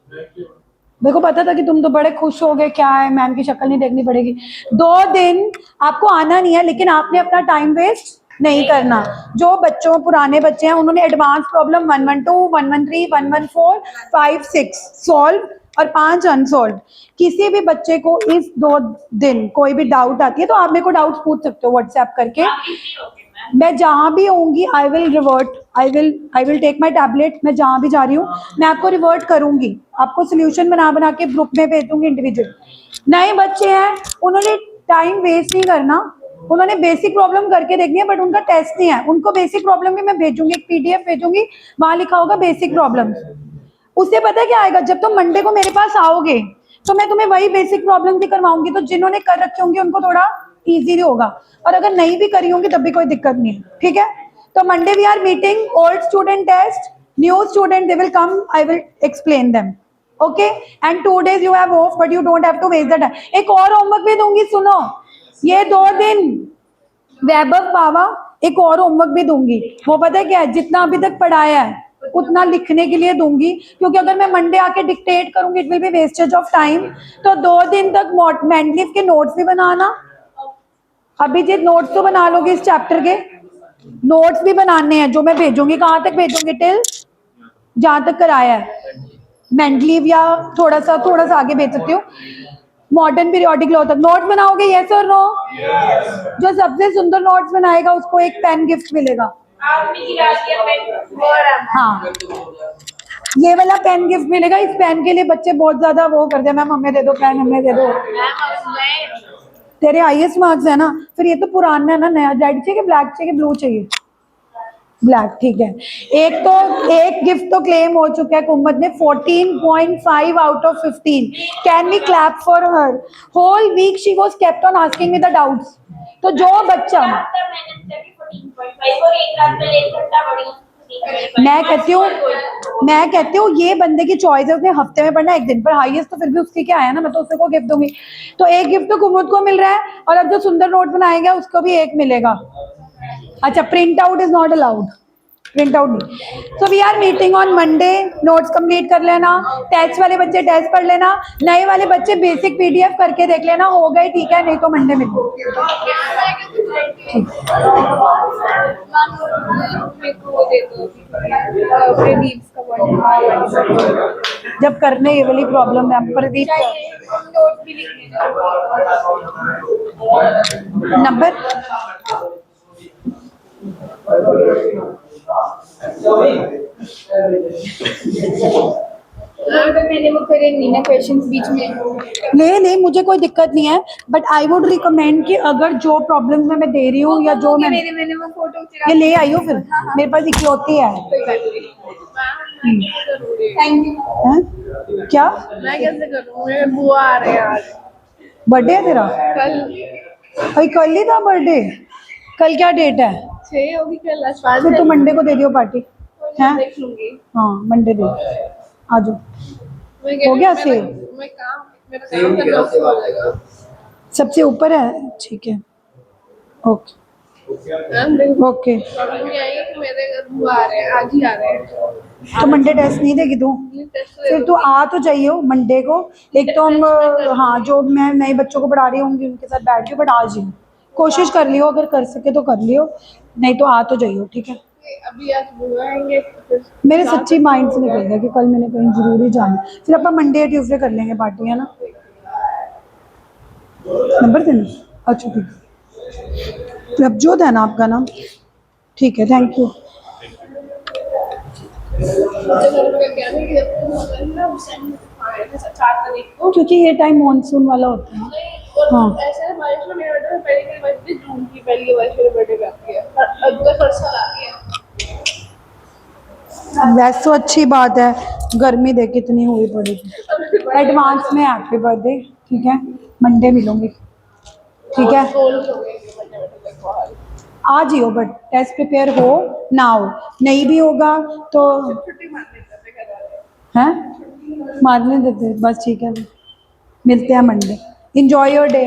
मेरे को पता था कि तुम तो बड़े खुश हो गए, क्या है मैम की शक्ल नहीं देखनी पड़ेगी। 2 दिन आपको आना नहीं है, लेकिन आपने अपना टाइम वेस्ट नहीं करना। जो बच्चों, पुराने बच्चे हैं, उन्होंने एडवांस प्रॉब्लम 112, 113, 114, 5, 6 सॉल्व और 5 अनसॉल्व। किसी भी बच्चे को इस 2 दिन कोई भी डाउट आती है तो आप मेरे को डाउट्स पूछ सकते हो व्हाट्सएप करके। मैं जहाँ भी होंगी I will revert, I will take my tablet. मैं जहाँ भी जा रही हूँ मैं आपको रिवर्ट करूंगी, आपको सोल्यूशन बना के ग्रुप में भेज दूंगी इंडिविजुअल। नए बच्चे हैं, उन्होंने टाइम वेस्ट नहीं करना, उन्होंने बेसिक प्रॉब्लम करके देखनी है, बट उनका टेस्ट नहीं है। उनको बेसिक प्रॉब्लम भी मैं भेजूंगी, एक पीडीएफ भेजूंगी, वहां लिखा होगा बेसिक प्रॉब्लम। उससे पता है क्या आएगा, जब तुम मंडे को मेरे पास आओगे तो मैं तुम्हें वही बेसिक प्रॉब्लम भी करवाऊंगी, तो जिन्होंने कर रखी होंगी उनको थोड़ा इजी होगा, और अगर नहीं भी करी होंगी तब भी कोई दिक्कत नहीं है, ठीक है। तो Monday we are meeting, old student test, new student they will come, I will explain them, okay. And 2 days you have off, but you don't have to waste the time. एक और होमवर्क भी दूंगी, सुनो, ये 2 दिन वैभव बाबा एक और homework भी दूंगी। वो पता है क्या है, जितना अभी तक पढ़ाया है उतना लिखने के लिए दूंगी, क्योंकि अगर मैं मंडे आके डिक्टेट करूंगी it will be wastage of time. तो 2 दिन तक मेंडलीव के नोट्स भी बनाना। अभिजीत, नोट्स तो बना लोगे, इस चैप्टर के नोट्स भी बनाने हैं जो मैं भेजूंगी। कहाँ तक भेजूंगी? टिल जहां तक कराया है मेंडलीव, या थोड़ा सा आगे भेज सकती हूँ, मॉडर्न पीरियोडिक लॉ तक। नोट बनाओगे, यस और नो? जो सबसे सुंदर नोट्स बनाएगा उसको एक पेन गिफ्ट मिलेगा। हाँ, ये वाला पेन गिफ्ट मिलेगा। इस पेन के लिए बच्चे बहुत ज्यादा वो करते हैं, मैम हमें दे दो पेन, हमें दे दो। तेरे हाईएस्ट मार्क्स है ना, फिर ये तो पुराना है ना, नया रेड चाहिए, ब्लैक चाहिए, ब्लू चाहिए? ब्लैक, ठीक है। एक गिफ्ट तो क्लेम हो चुका है, कुम्मत ने 14.5 out of 15। Can we clap for her? Whole week she was kept on asking me the doubts. तो जो बच्चा मैं कहती हूँ ये बंदे की चॉइस है, उसने हफ्ते में पढ़ना एक दिन पर, हाईएस्ट तो फिर भी उसके क्या आया ना, मैं तो उसको गिफ्ट दूंगी। तो एक गिफ्ट तो कुमुद को मिल रहा है, और अब जो सुंदर नोट बनाएगा उसको भी एक मिलेगा। अच्छा, print out is not allowed, print out नहीं। So we are meeting on Monday, notes complete कर लेना, टेस्ट वाले बच्चे टेस्ट पढ़ लेना, नए वाले बच्चे बेसिक पीडीएफ करके देख लेना, हो गए ठीक है, नहीं तो मंडे मिलो। जब करने ये वाली प्रॉब्लम है, प्रदीप नंबर मैंने वो करे नहीं ना क्वेश्चंस बीच में। नहीं मुझे कोई दिक्कत नहीं है, बट आई वुड रिकमेंड कि अगर जो प्रॉब्लम में मैं दे रही हूँ या जो मैंने वो फोटो ये ले आई हो, फिर मेरे पास इकलौती है। Thank you. हैं? क्या मैं कैसे करूँ, मेरे बुआ आ रहे हैं आज। बर्थडे है तेरा? कल भाई कल ही था बर्थडे, कल क्या डेट है? 6 होगी, कल आज 5 फिर तो मंडे को दे दियो पार्टी। हैं? देख लूंगी। हाँ मंडे दे, आ जाओ। हो गया सेव? मैं काम, मेरा काम करना हो जाएगा। सबसे ऊपर है, ठीक है, ओके ओके। प्रॉब्लम ये आई है कि मेरे घर बुआ आ रहे हैं, आज ही आ रहे हैं। तो मंडे टेस्ट नहीं देगी तू? फिर तू आ तो जाइए मंडे को। एक तो हम हाँ, जो मैं नए बच्चों को पढ़ा रही होंगी उनके साथ बैठ के, बट आ जाइए, कोशिश कर लियो, अगर कर सके तो कर लियो, नहीं तो आ तो जाइयो, ठीक है। अभी आज बुआ आएंगे तो मेरे सच्ची माइंड से निकल गया कि कल मैंने कहीं जरूरी जाना, फिर अपन मंडे या ट्यूसडे कर लेंगे पार्टी, है ना? नंबर देना, अच्छा ठीक है। प्रभजोत है ना आपका नाम? ठीक है, थैंक यू। क्योंकि ये टाइम मानसून वाला होता है। हाँ ऐसे बारिश में मेरा बर्थडे पहले बर्थडे जून की पहली बारिश मेरे बर्थडे पे आती है, अब तक हर साल आती है। वैसे तो अच्छी बात है, गर्मी देख कितनी हुई पड़ी। एडवांस में हैप्पी बर्थडे, ठीक है, मंडे मिलूंगी, ठीक है। आ जियो, बट टेस्ट प्रिपेयर हो ना हो, नहीं भी होगा तो हैं, मारने देते बस, ठीक है, मिलते हैं मंडे। Enjoy your day.